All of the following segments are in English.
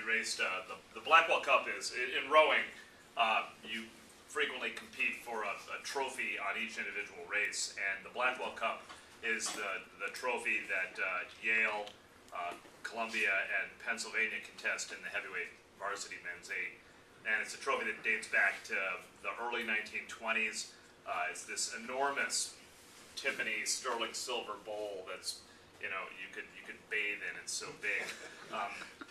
we raced the Blackwell Cup. Is in rowing, you frequently compete for a trophy on each individual race, and the Blackwell Cup is the trophy that Yale, Columbia, and Pennsylvania contest in the heavyweight varsity men's 8. And it's a trophy that dates back to the early 1920s. It's this enormous Tiffany sterling silver bowl that's, you know, you could bathe in. It's so big.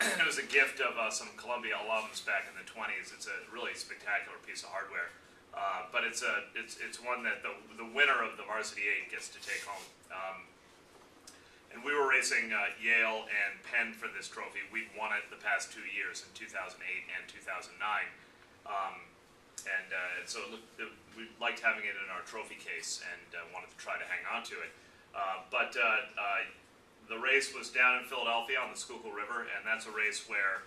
It was a gift of some Columbia alums back in the 20s. It's a really spectacular piece of hardware. But it's one that the winner of the varsity 8 gets to take home. And we were racing Yale and Penn for this trophy. We'd won it the past 2 years, in 2008 and 2009. So we liked having it in our trophy case and wanted to try to hang on to it. But the race was down in Philadelphia on the Schuylkill River, and that's a race where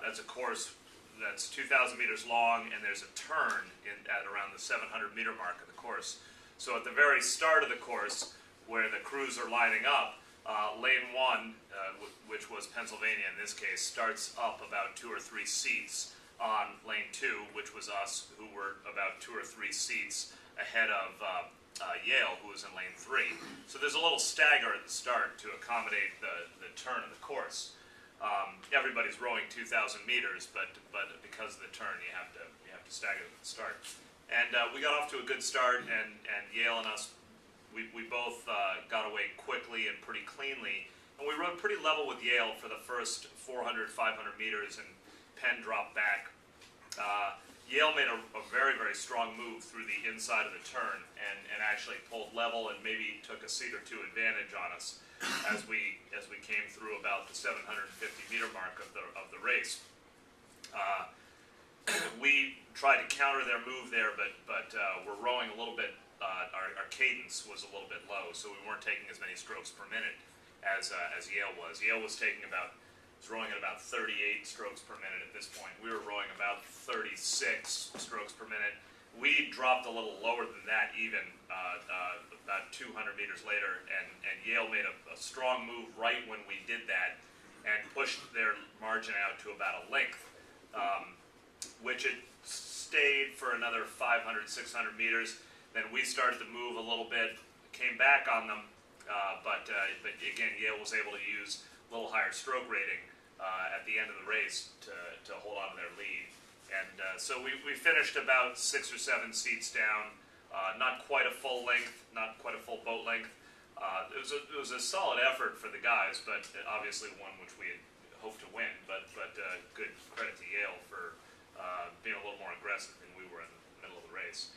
that's a course that's 2,000 meters long, and there's a turn at around the 700-meter mark of the course. So at the very start of the course, where the crews are lining up, lane 1, which was Pennsylvania in this case, starts up about 2 or 3 seats on lane 2, which was us, who were about 2 or 3 seats ahead of Yale, who was in lane 3. So there's a little stagger at the start to accommodate the turn of the course. Everybody's rowing 2,000 meters, but because of the turn, you have to stagger at the start. And we got off to a good start, and Yale and us, we both got away quickly and pretty cleanly. And we rode pretty level with Yale for the first 400, 500 meters, and Penn dropped back. Yale made a very, very strong move through the inside of the turn and actually pulled level and maybe took a seat or two advantage on us as we came through about the 750-meter mark of the race. We tried to counter their move there, but we're rowing a little bit. Our cadence was a little bit low, so we weren't taking as many strokes per minute as Yale was. Yale was rowing at about 38 strokes per minute at this point. We were rowing about 36 strokes per minute. We dropped a little lower than that even about 200 meters later, and Yale made a strong move right when we did that and pushed their margin out to about a length, which it stayed for another 500, 600 meters. Then we started to move a little bit, came back on them, but again, Yale was able to use a little higher stroke rating at the end of the race to hold on to their lead. And so we finished about 6 or 7 seats down, not quite a full length, not quite a full boat length. It was a solid effort for the guys, but obviously one which we had hoped to win. But good credit to Yale for being a little more aggressive than we were in the middle of the race.